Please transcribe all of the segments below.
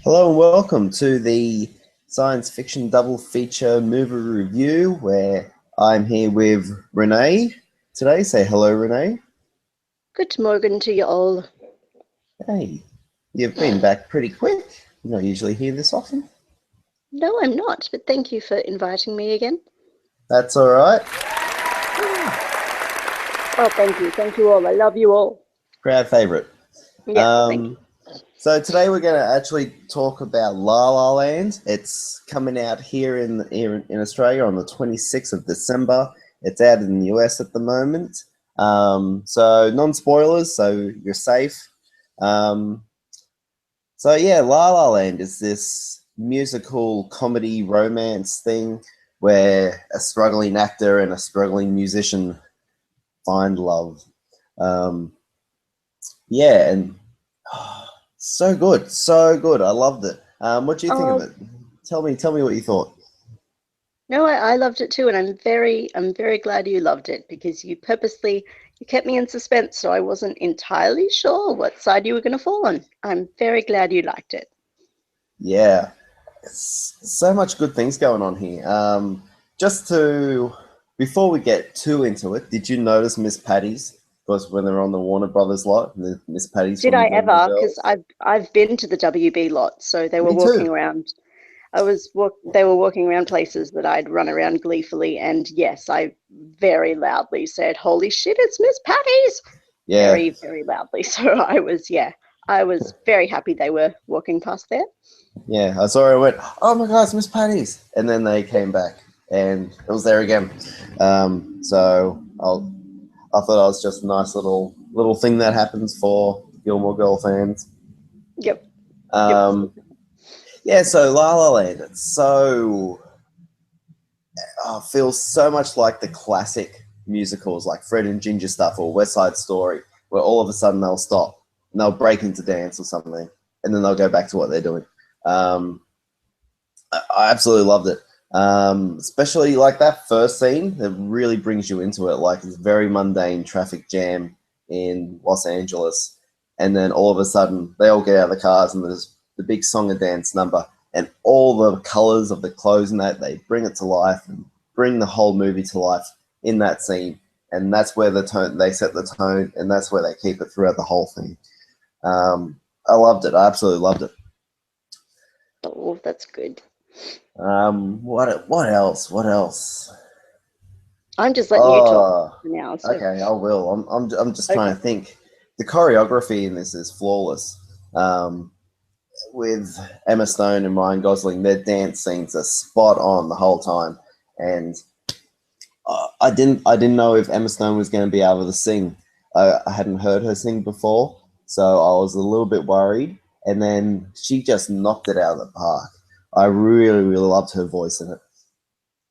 Hello and welcome to the science fiction double feature movie review where I'm here with Renee today. Say hello, Renee. Good morning to you all. Hey, you've been back pretty quick. You're not usually here this often. No, I'm not, but thank you for inviting me again. That's all right. Oh, thank you. Thank you all. I love you all. Crowd favorite. Yeah, thank you. So today we're going to actually talk about La La Land. It's coming out here in Australia on the 26th of December. It's out in the US at the moment. So non-spoilers, so you're safe. So yeah, La La Land is this musical comedy romance thing where a struggling actor and a struggling musician find love. Yeah, and so good, so good. I loved it. What do you think of it? Tell me what you thought. No, I loved it too, and I'm very glad you loved it because you kept me in suspense, so I wasn't entirely sure what side you were going to fall on. I'm very glad you liked it. Yeah, it's so much good things going on here. Just to before we get too into it, did you notice Miss Patty's? Because when they're on the Warner Brothers lot, the Miss Patty's Did from I Gilmore ever? Because Girls. I've been to the WB lot, so they were Me walking too. around. They were walking around places that I'd run around gleefully, and yes, I very loudly said, "Holy shit, it's Miss Patty's!" Yeah, Very loudly. So I was very happy they were walking past there. yeah. I saw her and went, "Oh my God, it's Miss Patty's!" And then they came back, and it was there again. I thought it was just a nice little thing that happens for Gilmore Girl fans. Yep, yep. Um, yeah, so La La Land, it's so feels so much like the classic musicals, like Fred and Ginger stuff or West Side Story, where all of a sudden they'll stop and they'll break into dance or something, and then they'll go back to what they're doing. I absolutely loved it. Especially like that first scene that really brings you into it. Like it's very mundane traffic jam in Los Angeles, and then all of a sudden they all get out of the cars and there's the big song and dance number, and all the colors of the clothes and that they bring it to life and bring the whole movie to life in that scene. And that's where the tone they set the tone, and that's where they keep it throughout the whole thing. I loved it. I absolutely loved it. Oh, that's good. What else? What else? I'm just letting you talk Oh, for now. So okay, I will. I'm just trying okay. to think. The choreography in this is flawless. With Emma Stone and Ryan Gosling, their dance scenes are spot on the whole time. And I didn't know if Emma Stone was going to be able to sing. I hadn't heard her sing before, so I was a little bit worried. And then she just knocked it out of the park. I really loved her voice in it,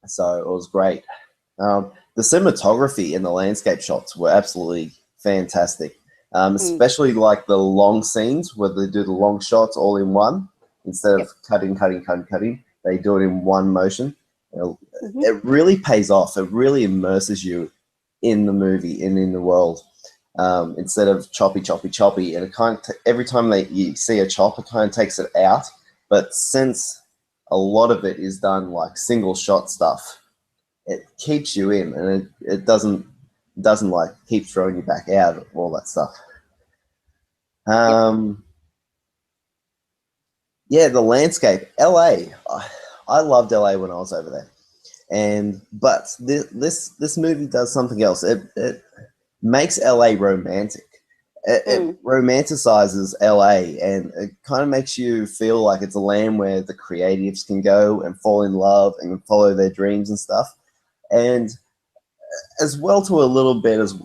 so it was great. The cinematography and the landscape shots were absolutely fantastic, Mm, especially like the long scenes where they do the long shots all in one instead of yep. cutting. They do it in one motion. Hmm. It really pays off. It really immerses you in the movie and in the world, instead of choppy, and it kind of every time you see a chop, it kind of takes it out. But since a lot of it is done like single shot stuff, it keeps you in, and it doesn't like keep throwing you back out, all that stuff. Yep. Yeah, the landscape, LA. I loved LA when I was over there, but this movie does something else. It makes LA romantic. It Mm, romanticizes LA, and it kind of makes you feel like it's a land where the creatives can go and fall in love and follow their dreams and stuff. And as well to a little bit as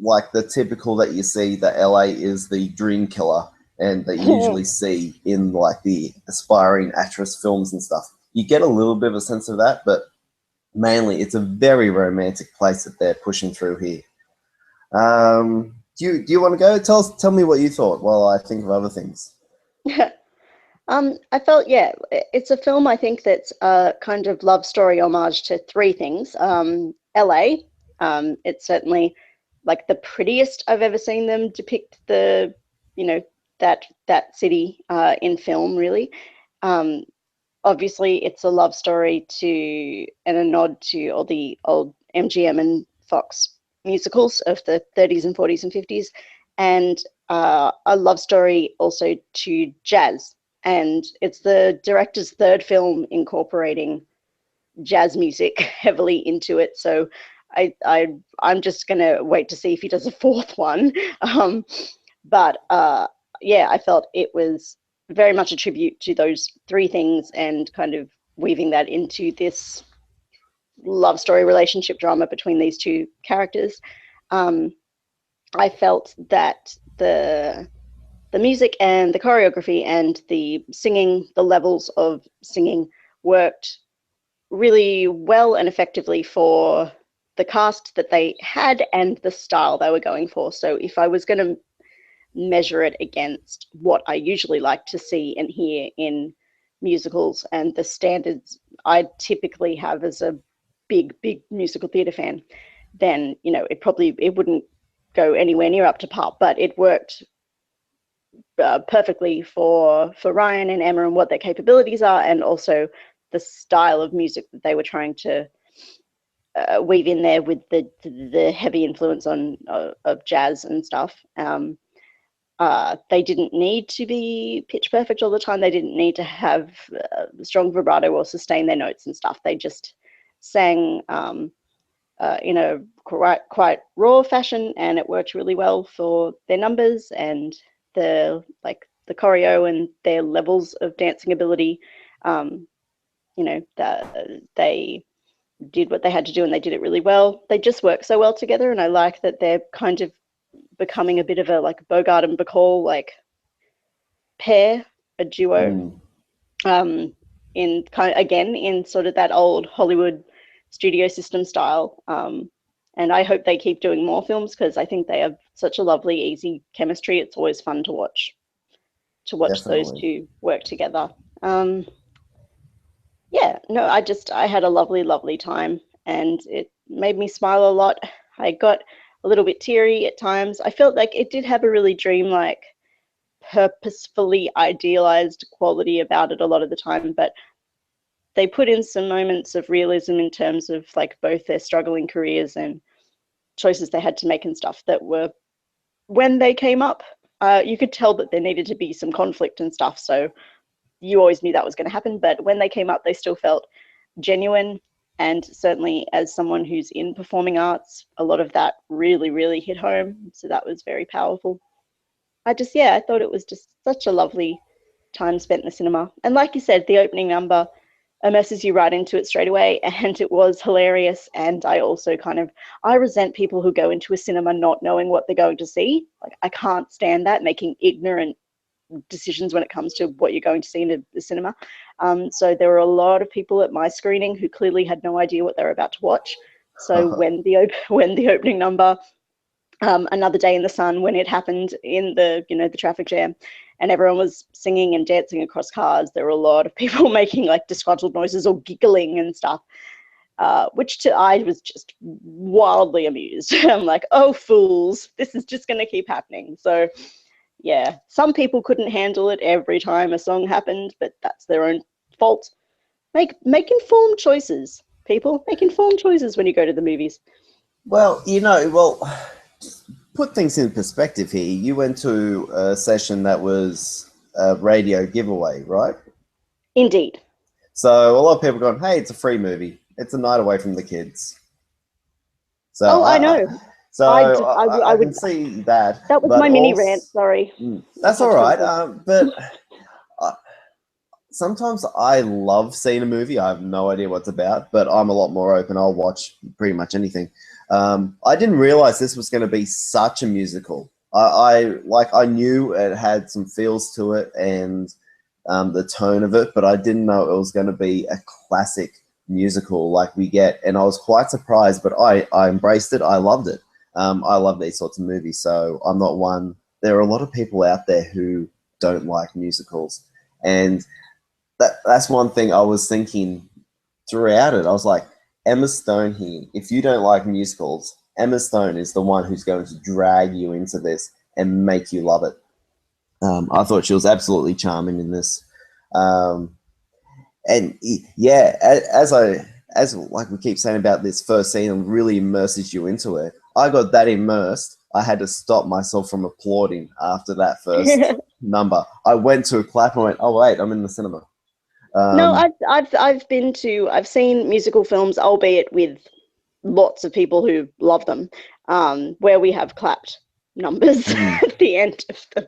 like the typical that you see that LA is the dream killer and that you usually see in like the aspiring actress films and stuff. You get a little bit of a sense of that, but mainly it's a very romantic place that they're pushing through here. Do you want to go? Tell me what you thought while I think of other things. mm. I felt, yeah, it's a film I think that's a kind of love story homage to three things. LA, it's certainly like the prettiest I've ever seen them depict the, you know, that city in film, really. Obviously, it's a love story to and a nod to all the old MGM and Fox musicals of the 30s and 40s and 50s, and a love story also to jazz. And it's the director's third film incorporating jazz music heavily into it. So I'm just gonna wait to see if he does a fourth one. But yeah, I felt it was very much a tribute to those three things and kind of weaving that into this love story relationship drama between these two characters. I felt that the music and the choreography and the singing, the levels of singing worked really well and effectively for the cast that they had and the style they were going for. So if I was going to measure it against what I usually like to see and hear in musicals and the standards I typically have as a big musical theatre fan, then it wouldn't go anywhere near up to par. But it worked perfectly for Ryan and Emma and what their capabilities are, and also the style of music that they were trying to weave in there with the heavy influence of jazz and stuff. They didn't need to be pitch perfect all the time. They didn't need to have strong vibrato or sustain their notes and stuff. They just sang in a quite raw fashion, and it worked really well for their numbers and the choreo and their levels of dancing ability. They did what they had to do, and they did it really well. They just work so well together, and I like that they're kind of becoming a bit of a Bogart and Bacall pair, a duo. In kind of, again, in sort of that old Hollywood studio system style. And I hope they keep doing more films, because I think they have such a lovely, easy chemistry. It's always fun to watch those two work together. Yeah, no, I had a lovely time, and it made me smile a lot. I got a little bit teary at times. I felt like it did have a really dreamlike, purposefully idealized quality about it a lot of the time, but they put in some moments of realism in terms of both their struggling careers and choices they had to make and stuff that were, when they came up, you could tell that there needed to be some conflict and stuff. So you always knew that was going to happen, but when they came up, they still felt genuine. And certainly as someone who's in performing arts, a lot of that really hit home. So that was very powerful. I thought it was just such a lovely time spent in the cinema. And like you said, the opening number immerses you right into it straight away, and it was hilarious. And I also I resent people who go into a cinema not knowing what they're going to see. I can't stand that, making ignorant decisions when it comes to what you're going to see in the cinema. So there were a lot of people at my screening who clearly had no idea what they were about to watch. So when the opening number, Another Day in the Sun, when it happened in the traffic jam, and everyone was singing and dancing across cars, there were a lot of people making disgruntled noises or giggling and stuff, which I was just wildly amused. I'm like, oh fools, this is just going to keep happening. So yeah, some people couldn't handle it every time a song happened, but that's their own fault. Make informed choices, people. Make informed choices when you go to the movies. Well, put things in perspective here. You went to a session that was a radio giveaway, right? Indeed. So a lot of people going, hey, it's a free movie. It's a night away from the kids. So I know. I can see that. That was my mini rant, sorry. That's all right. But sometimes I love seeing a movie. I have no idea what it's about, but I'm a lot more open. I'll watch pretty much anything. I didn't realize this was going to be such a musical. I knew it had some feels to it and the tone of it, but I didn't know it was going to be a classic musical like we get. And I was quite surprised, but I embraced it. I loved it. I love these sorts of movies, so I'm not one. There are a lot of people out there who don't like musicals, and that's one thing I was thinking throughout it. I was like, Emma Stone here, if you don't like musicals, Emma Stone is the one who's going to drag you into this and make you love it. I thought she was absolutely charming in this. Um, and yeah, as like we keep saying about this first scene, and really immerses you into it. I got that immersed. I had to stop myself from applauding after that first number. I went to a clap and went, "Oh wait, I'm in the cinema." No, Um, I've seen musical films, albeit with lots of people who love them, where we have clapped numbers hmm. at the end of them.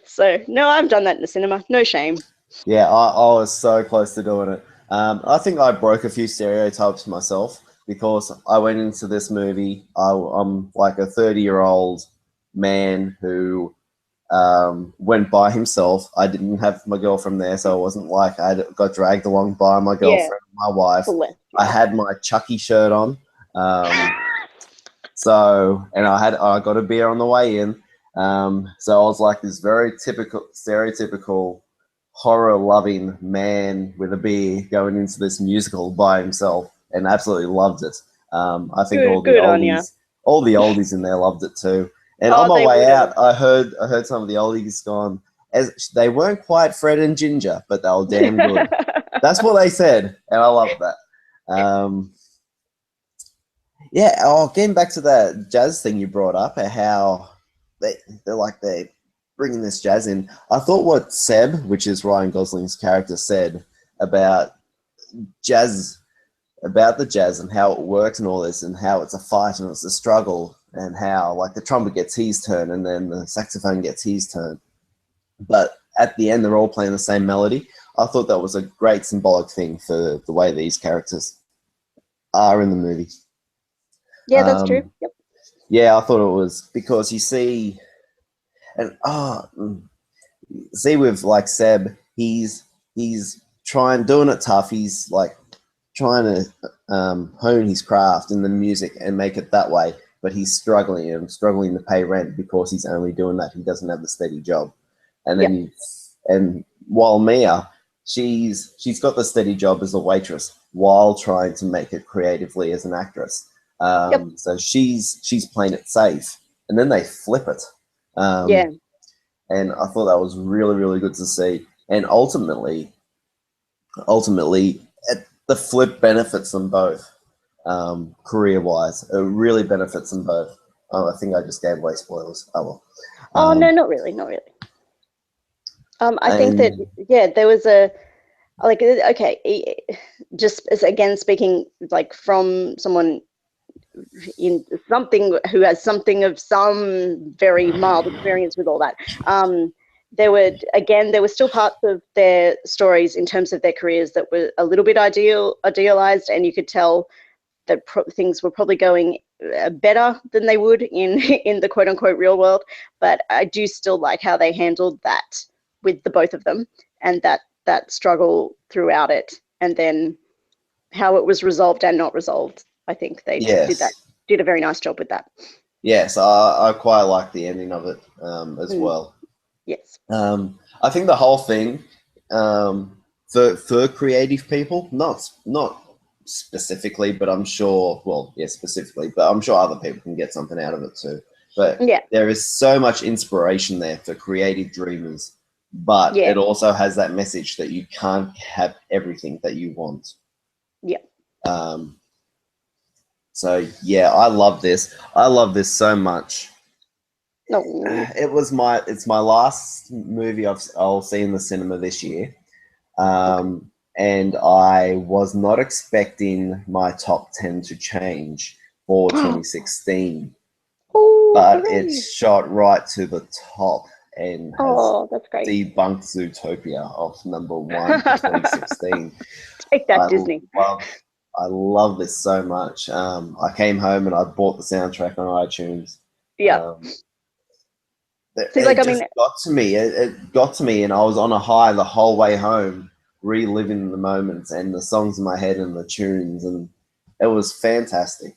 So no, I've done that in the cinema. No shame. Yeah, I was so close to doing it. I think I broke a few stereotypes myself because I went into this movie. I'm like a 30-year-old man who went by himself. I didn't have my girlfriend there, so it wasn't like got dragged along by my Yeah, girlfriend, my wife. bless I you. had my Chucky shirt on. So, and I got a beer on the way in. So I was like this very typical, stereotypical horror-loving man with a beer going into this musical by himself, and absolutely loved it. I think Good on you. all the oldies in there loved it too. And on Oh, my they way would have. out, I heard some of the oldies gone, as they weren't quite Fred and Ginger, but they were damn good. That's what they said, and I love that. Um, yeah, getting back to that jazz thing you brought up, how they're bringing this jazz in. I thought what Seb, which is Ryan Gosling's character, said about jazz, about the jazz and how it works and all this, and how it's a fight and it's a struggle, and how like the trumpet gets his turn and then the saxophone gets his turn, but at the end they're all playing the same melody. I thought that was a great symbolic thing for the way these characters are in the movie. Yeah, that's true. Um, Yep. yeah, I thought it was because you see, and see with like Seb, he's trying doing it tough. He's like trying to hone his craft in the music and make it that way, but he's struggling to pay rent because he's only doing that. He doesn't have the steady job, and then Yep. and while Mia, she's got the steady job as a waitress while trying to make it creatively as an actress. Yep. So she's playing it safe, and then they flip it. Yeah. Um, and I thought that was really really good to see. And ultimately, the flip benefits them both, career wise. It really benefits them both. Oh, I think I just gave away spoilers. Oh well. Oh no, Um, not really, not really. I think that and yeah, there was a like okay, just as again speaking like from someone in something who has something of some very mild experience with all that. There were still parts of their stories in terms of their careers that were a little bit idealized, and you could tell that things were probably going better than they would in in the quote unquote real world. But I do still like how they handled that with the both of them, and that struggle throughout it, and then how it was resolved and not resolved. I think they yes, did a very nice job with that. yes, I quite like the ending of it as Mm, well. yes. I think the whole thing, for creative people, not specifically, but I'm sure. Well, yeah, specifically, but I'm sure other people can get something out of it too. But Yeah. there is so much inspiration there for creative dreamers, but Yeah. it also has that message that you can't have everything that you want. Yeah. Um, so yeah, I love this. I love this so much. No. It's my last movie I'll see in the cinema this year. Okay. And I was not expecting my top 10 to change for 2016, Oh, but it's hooray. shot right to the top and has Oh, that's great. debunked Zootopia off number one for 2016. Take that, I Disney. love, I love this so much. I came home and I bought the soundtrack on iTunes. Yeah. Um, See, like, it I just mean, got to me. It got to me, and I was on a high the whole way home, reliving the moments and the songs in my head and the tunes, and it was fantastic.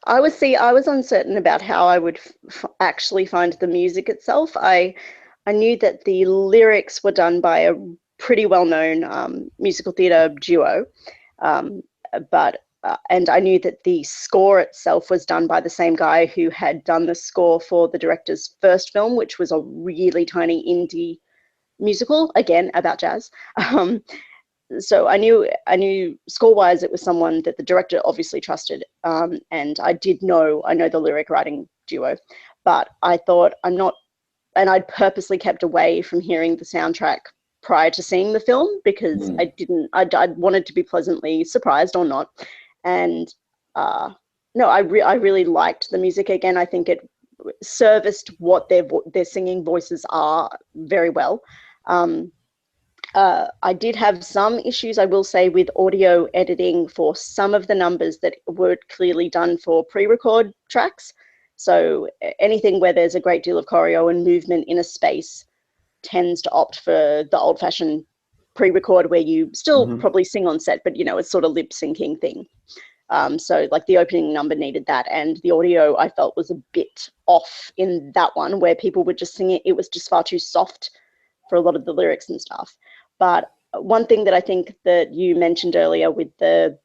I was uncertain about how I would actually find the music itself. I knew that the lyrics were done by a pretty well-known musical theatre duo, um, but and I knew that the score itself was done by the same guy who had done the score for the director's first film, which was a really tiny indie musical, again about jazz. So I knew score-wise it was someone that the director obviously trusted, and I know the lyric writing duo, but I thought and I'd purposely kept away from hearing the soundtrack prior to seeing the film because I wanted to be pleasantly surprised or not. And no, I really liked the music. Again, I think it serviced what their singing voices are very well. I did have some issues, I will say, with audio editing for some of the numbers that were clearly done for pre-record tracks. So anything where there's a great deal of choreo and movement in a space tends to opt for the old-fashioned pre-record where you still probably sing on set, but, it's sort of lip-syncing thing. So like the opening number needed that, and the audio I felt was a bit off in that one where people would just sing it. It was just far too soft for a lot of the lyrics and stuff. But one thing that I think that you mentioned earlier with the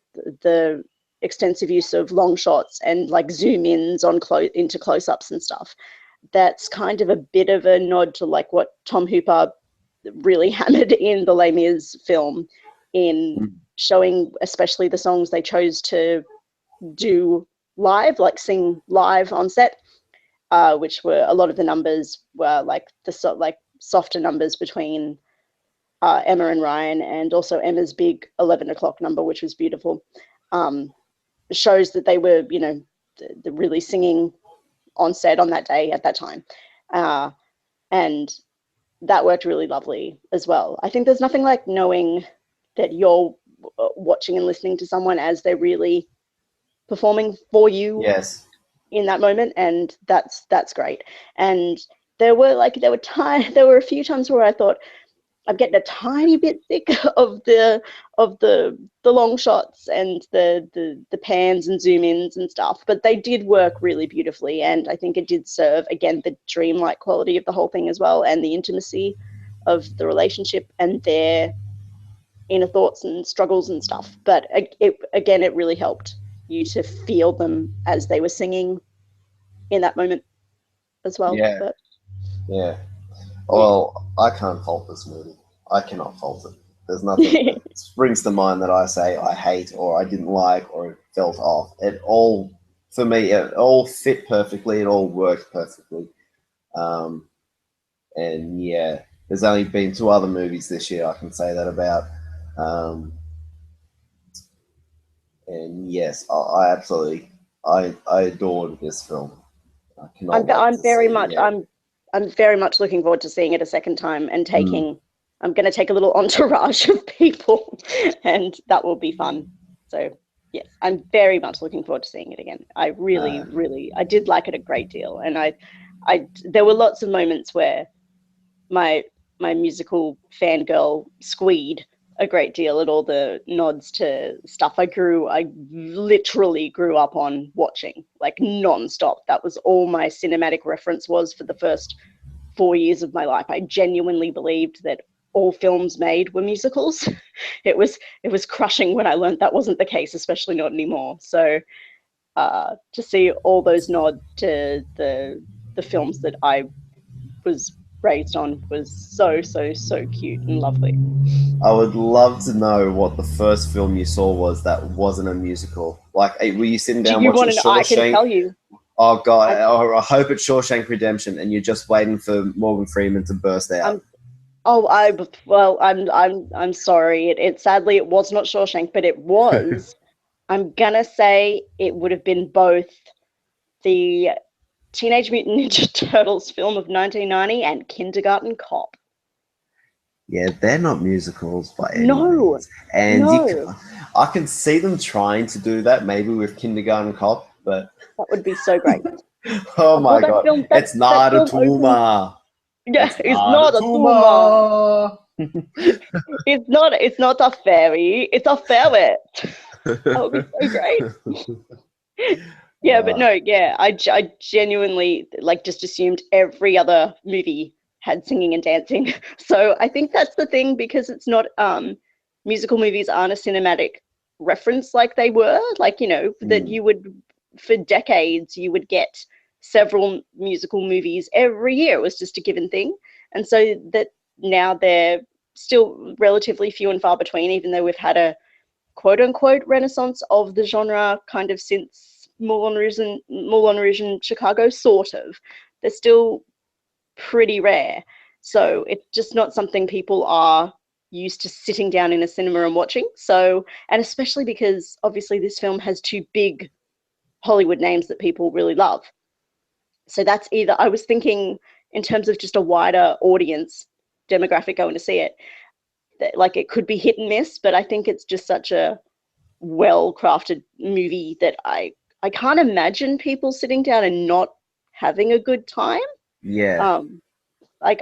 extensive use of long shots and like zoom ins on into close-ups and stuff, that's kind of a bit of a nod to like what Tom Hooper really hammered in the Les Mis film in showing especially the songs they chose to do live, like sing live on set, which were a lot of the numbers were like softer numbers between Emma and Ryan, and also Emma's big 11 o'clock number, which was beautiful. Shows that they were, the really singing on set on that day at that time. And that worked really lovely as well. I think there's nothing like knowing that you're watching and listening to someone as they're really performing for you in that moment, and that's great. And there were a few times where I thought, I'm getting a tiny bit sick of the long shots and the pans and zoom ins and stuff, but they did work really beautifully, and I think it did serve again the dreamlike quality of the whole thing as well, and the intimacy of the relationship and their inner thoughts and struggles and stuff. But it really helped you to feel them as they were singing in that moment as well. Yeah. Well, I can't fault this movie. I cannot fault it. There's nothing that springs to mind that I say I hate or I didn't like or it felt off. For me, it all fit perfectly. It all worked perfectly. And yeah, there's only been 2 other movies this year I can say that about. And yes, I absolutely, I adored this film. I cannot wait I'm to very see much it. I'm very much looking forward to seeing it a second time and I'm going to take a little entourage of people, and that will be fun. So yes, I'm very much looking forward to seeing it again. I really, I did like it a great deal, and there were lots of moments where my musical fangirl squeed a great deal at all the nods to stuff I literally grew up on watching, like non-stop. That was all my cinematic reference was for the first 4 years of my life. I genuinely believed that all films made were musicals. It was crushing when I learned that wasn't the case, especially not anymore. So to see all those nods to the films that I was raised on was so cute and lovely. I would love to know what the first film you saw was that wasn't a musical. Like, were you sitting down watching Shawshank? I can tell you. Oh God! I hope it's Shawshank Redemption, and you're just waiting for Morgan Freeman to burst out. I'm sorry. It sadly it was not Shawshank, but it was. I'm gonna say it would have been both the Teenage Mutant Ninja Turtles film of 1990 and Kindergarten Cop. Yeah, they're not musicals by any means. And I can see them trying to do that, maybe with Kindergarten Cop, but that would be so great. Oh my God! It's not a tumor. Yeah, it's not a tumor. It's not a fairy. It's a ferret. That would be so great. Yeah, but no, yeah, I genuinely just assumed every other movie had singing and dancing. So I think that's the thing, because it's not musical movies aren't a cinematic referenced like they were, like, you know, that you would, for decades, you would get several musical movies every year. It was just a given thing. And so that now they're still relatively few and far between, even though we've had a quote unquote renaissance of the genre kind of since Moulin Rouge and Chicago, sort of. They're still pretty rare. So it's just not something people are used to sitting down in a cinema and watching. So, and especially because obviously this film has two big Hollywood names that people really love. So that's either, I was thinking in terms of just a wider audience demographic going to see it, that, like, it could be hit and miss, but I think it's just such a well-crafted movie that I can't imagine people sitting down and not having a good time. Yeah. Like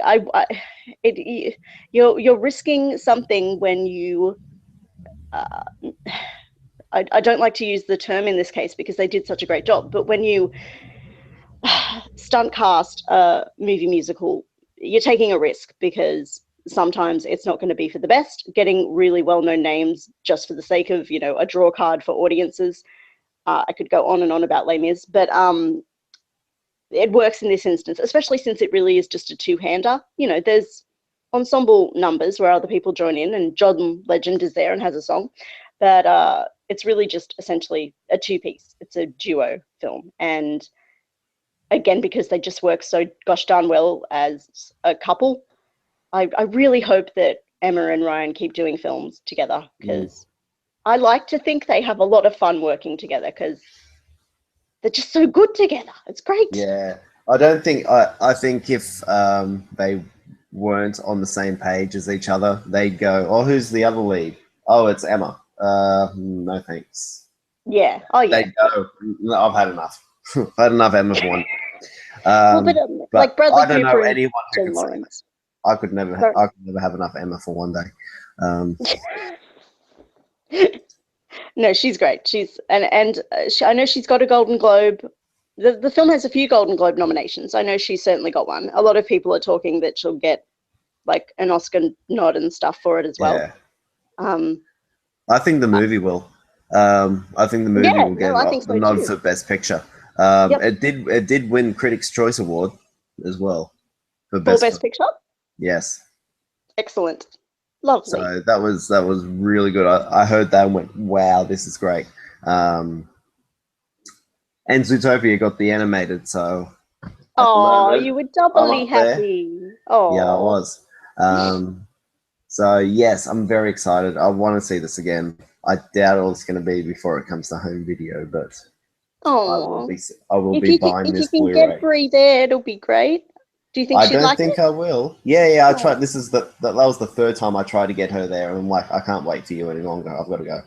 you're risking something when you I don't like to use the term in this case because they did such a great job, but when you stunt cast a movie musical, you're taking a risk because sometimes it's not going to be for the best. Getting really well-known names just for the sake of, you know, a draw card for audiences. I could go on and on about Les Mis, but it works in this instance, especially since it really is just a two-hander. You know, there's ensemble numbers where other people join in, and John Legend is there and has a song, but it's really just essentially a two-piece. It's a duo film, and again, because they just work so gosh darn well as a couple, I really hope that Emma and Ryan keep doing films together, because I like to think they have a lot of fun working together because they're just so good together. It's great. Yeah. I think if they weren't on the same page as each other, they'd go, oh, who's the other lead? Oh, it's Emma. No thanks. Yeah. Oh, yeah. They'd go, no, I've had enough. I've had enough Emma for one. Well, but like Bradley I don't know Cooper anyone who and could Lawrence. I could never have enough Emma for one day. No, she's great. She's I know she's got a Golden Globe. The film has a few Golden Globe nominations. I know she's certainly got one. A lot of people are talking that she'll get like an Oscar nod and stuff for it as well. Yeah. I think the movie will. I think the movie will get the nod for Best Picture. It did win Critics' Choice Award as well for Best Picture. Yes. Excellent. Lovely. So that was really good. I heard that and went, wow, this is great. And Zootopia got the animated, so. Oh, you were doubly happy. Oh. Yeah, I was. So yes, I'm very excited. I want to see this again. I doubt all it's going to be before it comes to home video, but I will be buying this Blu-ray. If you can get Brie there, it'll be great. Do you think she'd like it? I don't think I will. Yeah. I tried. This is that was the third time I tried to get her there, and I'm like, I can't wait for you any longer. I've got to go.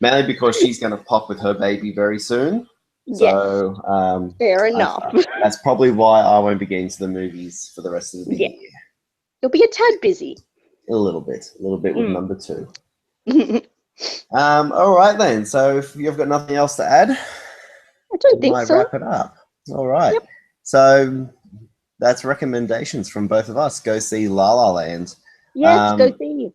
Mainly because she's going to pop with her baby very soon. So fair enough. That's probably why I won't be getting to the movies for the rest of the year. You'll be a tad busy. A little bit with number 2. All right then. So if you've got nothing else to add, I don't think so. Wrap it up. All right. Yep. So that's recommendations from both of us. Go see La La Land. Yes, go see.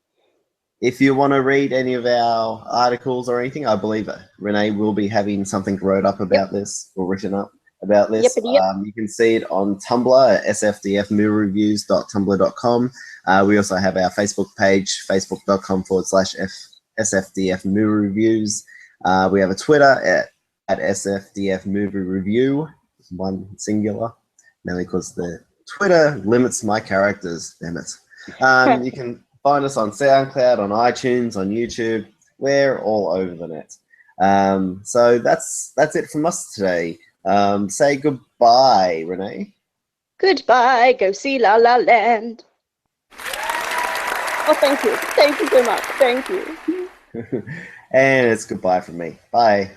If you want to read any of our articles or anything, I believe Renee will be having something wrote up about this or written up about this. You can see it on Tumblr at sfdfmoviereviews.tumblr.com. We also have our Facebook page, facebook.com/SFDF Movie Reviews. We have a Twitter at SFDF Movie Review, one singular, mainly because the Twitter limits my characters, damn it. You can find us on SoundCloud, on iTunes, on YouTube. We're all over the net. So that's it from us today. Say goodbye, Renee. Goodbye. Go see La La Land. Oh, thank you. Thank you so much. Thank you. And it's goodbye from me. Bye.